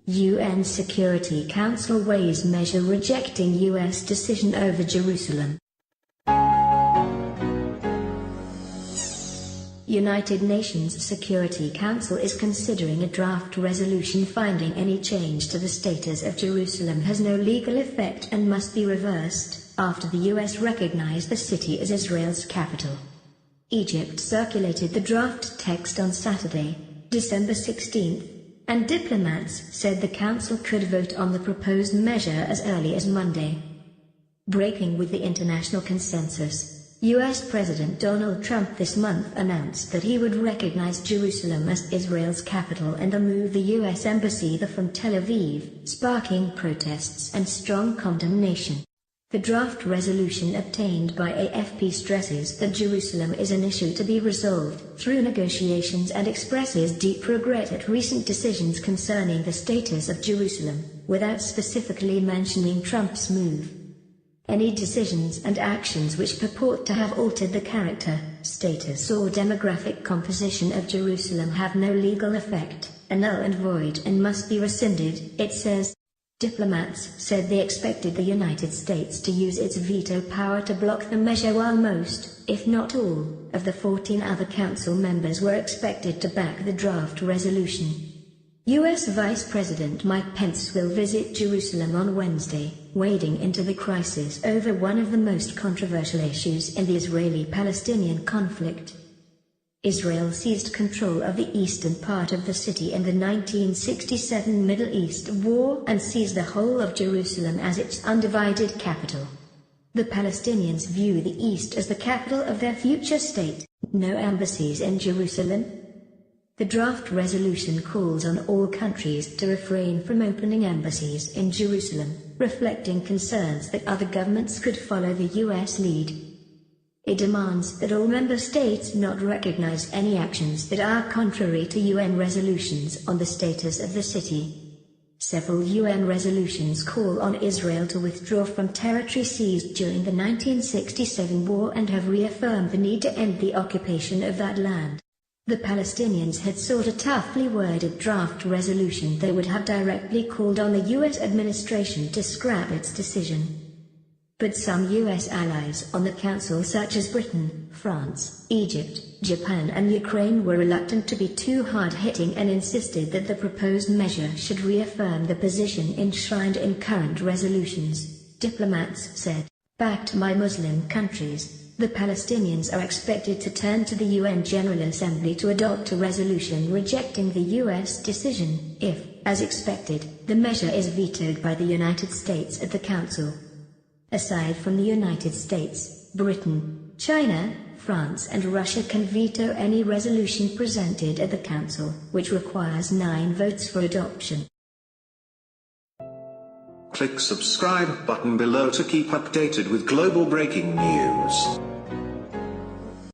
UN Security Council weighs measure rejecting US decision over Jerusalem. United Nations Security Council is considering a draft resolution finding any change to the status of Jerusalem has no legal effect and must be reversed, after the US recognized the city as Israel's capital. Egypt circulated the draft text on Saturday, December 16, and diplomats said the Council could vote on the proposed measure as early as Monday. Breaking with the international consensus, US President Donald Trump this month announced that he would recognize Jerusalem as Israel's capital and remove the US embassy from Tel Aviv, sparking protests and strong condemnation. The draft resolution obtained by AFP stresses that Jerusalem is an issue to be resolved through negotiations and expresses deep regret at recent decisions concerning the status of Jerusalem, without specifically mentioning Trump's move. Any decisions and actions which purport to have altered the character, status or demographic composition of Jerusalem have no legal effect, are null and void and must be rescinded, it says. Diplomats said they expected the United States to use its veto power to block the measure while most, if not all, of the 14 other council members were expected to back the draft resolution. U.S. Vice President Mike Pence will visit Jerusalem on Wednesday, wading into the crisis over one of the most controversial issues in the Israeli-Palestinian conflict. Israel seized control of the eastern part of the city in the 1967 Middle East War and seized the whole of Jerusalem as its undivided capital. The Palestinians view the east as the capital of their future state. No embassies in Jerusalem. The draft resolution calls on all countries to refrain from opening embassies in Jerusalem, reflecting concerns that other governments could follow the U.S. lead. It demands that all member states not recognize any actions that are contrary to UN resolutions on the status of the city. Several UN resolutions call on Israel to withdraw from territory seized during the 1967 war and have reaffirmed the need to end the occupation of that land. The Palestinians had sought a toughly worded draft resolution that would have directly called on the U.S. administration to scrap its decision. But some U.S. allies on the Council such as Britain, France, Egypt, Japan and Ukraine were reluctant to be too hard-hitting and insisted that the proposed measure should reaffirm the position enshrined in current resolutions, diplomats said. Backed by Muslim countries, the Palestinians are expected to turn to the UN General Assembly to adopt a resolution rejecting the U.S. decision, if, as expected, the measure is vetoed by the United States at the Council. Aside from the United States, Britain, China, France and Russia can veto any resolution presented at the Council, which requires 9 votes for adoption. Click subscribe button below to keep updated with global breaking news.